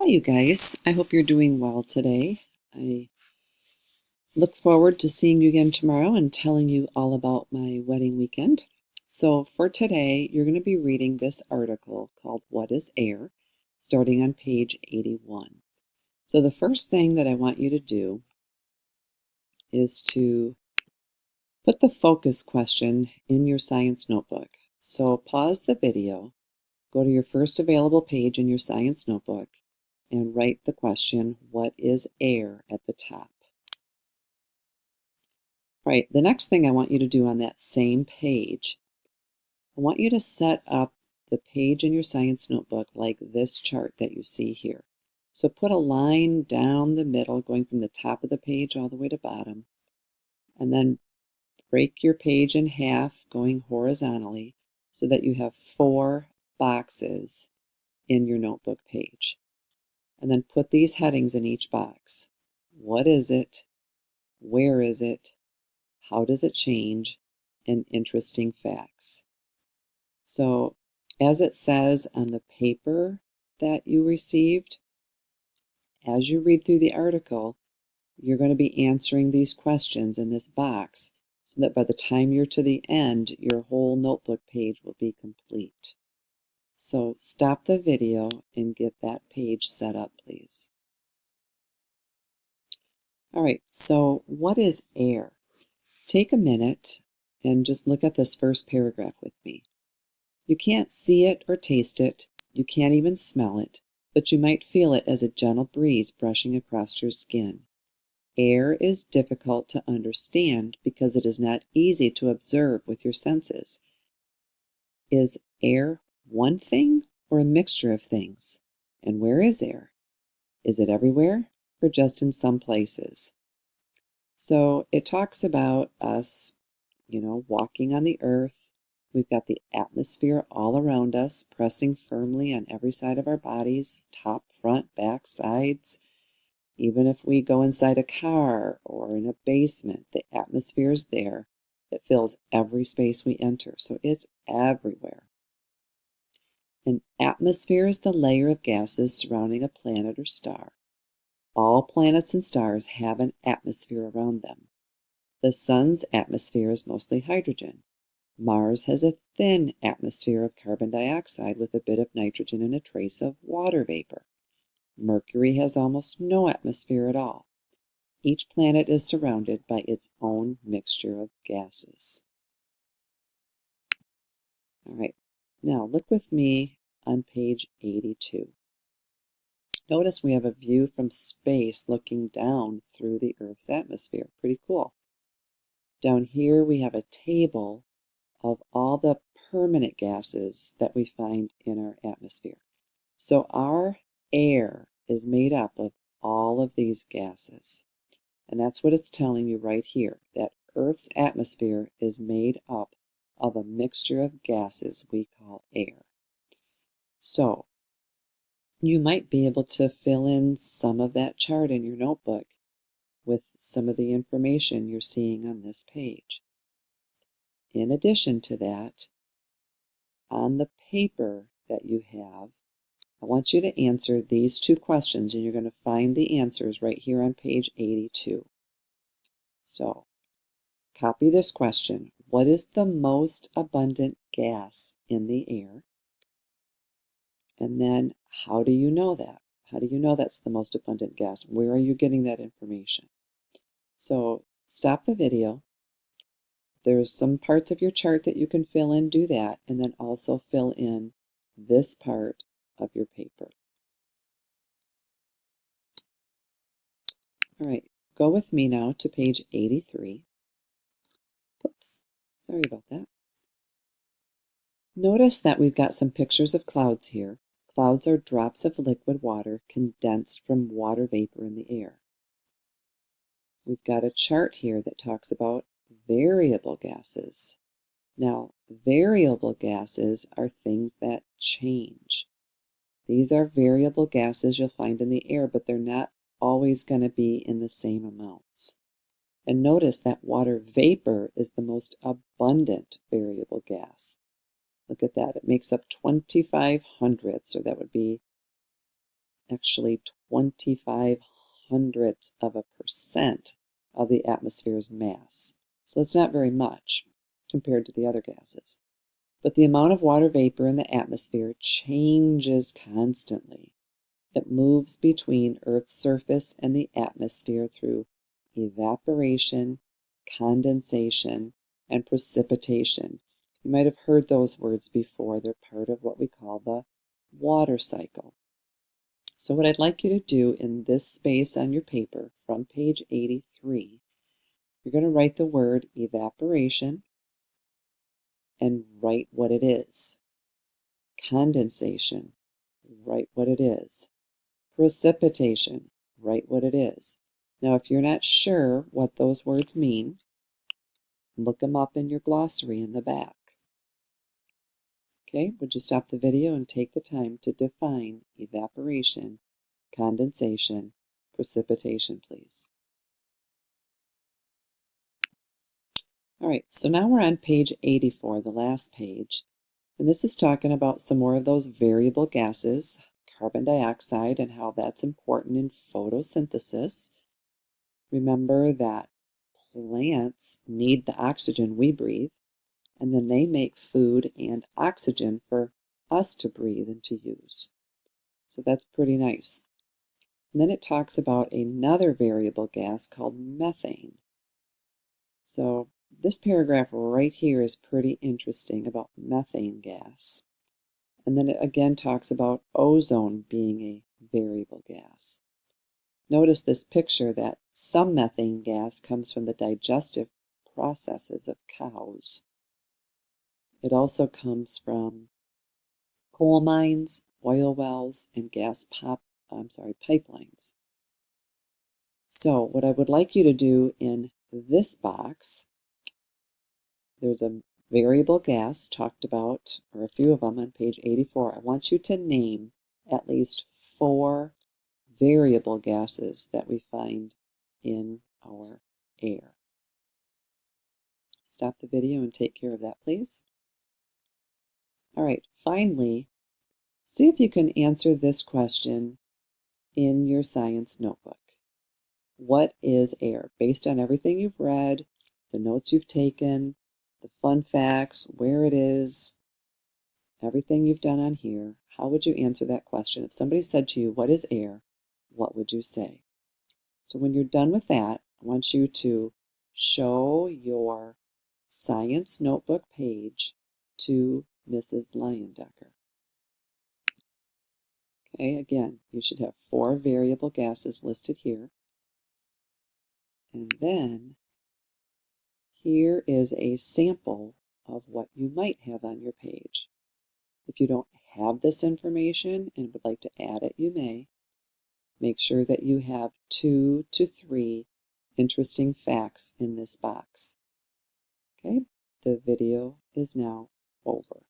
Hi, you guys. I hope you're doing well today. I look forward to seeing you again tomorrow and telling you all about my wedding weekend. So, for today, you're going to be reading this article called What is Air, starting on page 81. So, the first thing that I want you to do is to put the focus question in your science notebook. So, pause the video, go to your first available page in your science notebook, and write the question, what is air, at the top. Right, the next thing I want you to do on that same page, I want you to set up the page in your science notebook like this chart that you see here. So put a line down the middle, going from the top of the page all the way to bottom, and then break your page in half, going horizontally, so that you have 4 boxes in your notebook page. And then put these headings in each box. What is it? Where is it? How does it change? And interesting facts. So, as it says on the paper that you received, as you read through the article, you're going to be answering these questions in this box so that by the time you're to the end, your whole notebook page will be complete. So, stop the video and get that page set up, please. All right, so what is air? Take a minute and just look at this first paragraph with me. You can't see it or taste it, you can't even smell it, but you might feel it as a gentle breeze brushing across your skin. Air is difficult to understand because it is not easy to observe with your senses. Is air one thing or a mixture of things? And where is air? Is it everywhere or just in some places? So it talks about us, walking on the earth. We've got the atmosphere all around us, pressing firmly on every side of our bodies, top, front, back, sides. Even if we go inside a car or in a basement, the atmosphere is there. It fills every space we enter, so it's everywhere. An atmosphere is the layer of gases surrounding a planet or star. All planets and stars have an atmosphere around them. The sun's atmosphere is mostly hydrogen. Mars has a thin atmosphere of carbon dioxide with a bit of nitrogen and a trace of water vapor. Mercury has almost no atmosphere at all. Each planet is surrounded by its own mixture of gases. All right, now look with me on page 82. Notice we have a view from space looking down through the Earth's atmosphere. Pretty cool. Down here we have a table of all the permanent gases that we find in our atmosphere. So our air is made up of all of these gases. And that's what it's telling you right here, that Earth's atmosphere is made up of a mixture of gases we call air. So you might be able to fill in some of that chart in your notebook with some of the information you're seeing on this page. In addition to that, on the paper that you have, I want you to answer these 2 questions, and you're going to find the answers right here on page 82. So, copy this question. What is the most abundant gas in the air? And then, how do you know that? How do you know that's the most abundant gas? Where are you getting that information? So, stop the video. There's some parts of your chart that you can fill in, do that, and then also fill in this part of your paper. All right, go with me now to page 83. Oops, sorry about that. Notice that we've got some pictures of clouds here. Clouds are drops of liquid water condensed from water vapor in the air. We've got a chart here that talks about variable gases. Now, variable gases are things that change. These are variable gases you'll find in the air, but they're not always going to be in the same amounts. And notice that water vapor is the most abundant variable gas. Look at that. It makes up 25 hundredths, or that would be actually 25 hundredths of a percent of the atmosphere's mass. So it's not very much compared to the other gases. But the amount of water vapor in the atmosphere changes constantly. It moves between Earth's surface and the atmosphere through evaporation, condensation, and precipitation. You might have heard those words before. They're part of what we call the water cycle. So what I'd like you to do in this space on your paper from page 83, you're going to write the word evaporation and write what it is. Condensation, write what it is. Precipitation, write what it is. Now, if you're not sure what those words mean, look them up in your glossary in the back. Okay, would you stop the video and take the time to define evaporation, condensation, precipitation, please? All right, so now we're on page 84, the last page. And this is talking about some more of those variable gases, carbon dioxide, and how that's important in photosynthesis. Remember that plants need the oxygen we breathe, and then they make food and oxygen for us to breathe and to use. So that's pretty nice. And then it talks about another variable gas called methane. So this paragraph right here is pretty interesting about methane gas. And then it again talks about ozone being a variable gas. Notice this picture that some methane gas comes from the digestive processes of cows. It also comes from coal mines, oil wells, and pipelines. So what I would like you to do in this box, there's a variable gas talked about, or a few of them on page 84. I want you to name at least 4 variable gases that we find in our air. Stop the video and take care of that, please. All right, finally, see if you can answer this question in your science notebook. What is air? Based on everything you've read, the notes you've taken, the fun facts, where it is, everything you've done on here, how would you answer that question? If somebody said to you, what is air? What would you say? So when you're done with that, I want you to show your science notebook page to Mrs. Leyendecker. Okay, again, you should have 4 variable gases listed here. And then here is a sample of what you might have on your page. If you don't have this information and would like to add it, you may. Make sure that you have 2 to 3 interesting facts in this box. Okay, the video is now over.